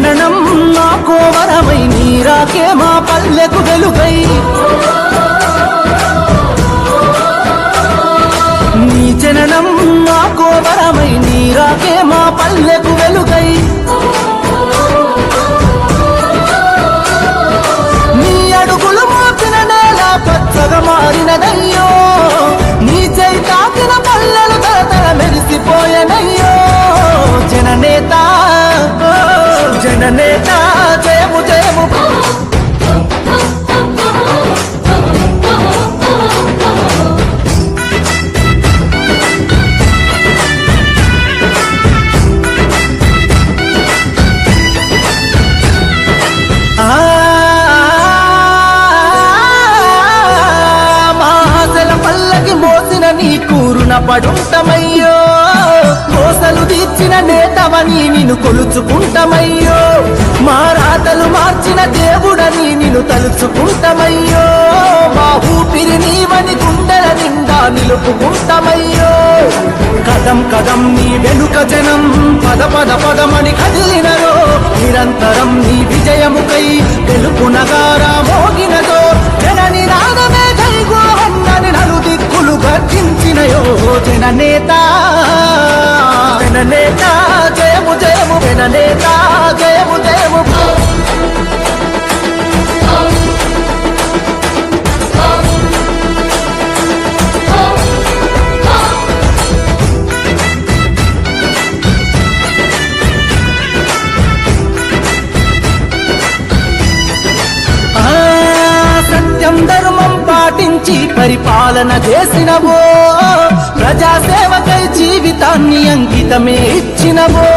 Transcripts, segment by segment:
జననం మాకో వరమై నీరాకే మా పల్లెకు వెలుగై నీ జననం మాకో వరమై నీరాకే మా పల్లెకు వెలుగై నీ అడుగులు మోపిన నేల పచ్చగా మారినదయ్యో నీ చేయి తాకిన పల్లెలు తరతర మెరిసిపోయనయ్యో జననేత జననేత జయము జయము మాసల పల్లకి మోసిన నీ కూరున పడుంటమయ్యో కోసలు తీర్చిన నేతవని నిన్ను కొలుచుకుంటమయ్యో మా రాతలు మార్చిన దేవుడని నిన్ను తలుచుకుంటమయ్యో మా ఊపిరి నీవని గుండెల నిండా నిలుపుకుంటమయ్యో కదం కదం నీ వెనుక జనం పద పద పదమని కదిలినరో నిరంతరం నీ విజయముకై తెలుపు నగారా మోగినదో జనని నాదమే జైగో అన్నని నలుదిక్కులు గర్జించినయో జననేత జననేత జయము జయము జననేత జయము జయము సత్యం ధర్మం పాటించి పరిపాలన చేసినవో ప్రజాసేవకై జీవితాన్ని అంకితమే ఇచ్చినవో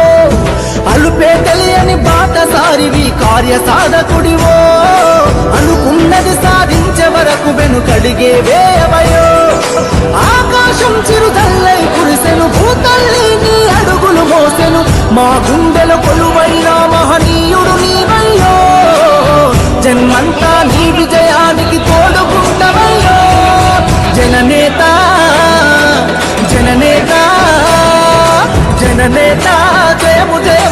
అలుపే తెలియని బాటసారివి కార్య సాధకుడివో అనుకున్నది సాధించే వరకు వెనుకడిగే వేయవయో ఆకాశం చిరుదల్లై కురిసెను భూతల్లి నీ అడుగులు మోసెను మా గుండెల కొలువైన మహనీయుడు నీవయ్యో జన్మంతా నీ విజయానికి తోడుకుంటవయ్యో జననేత జననేత జననేత జయము జయ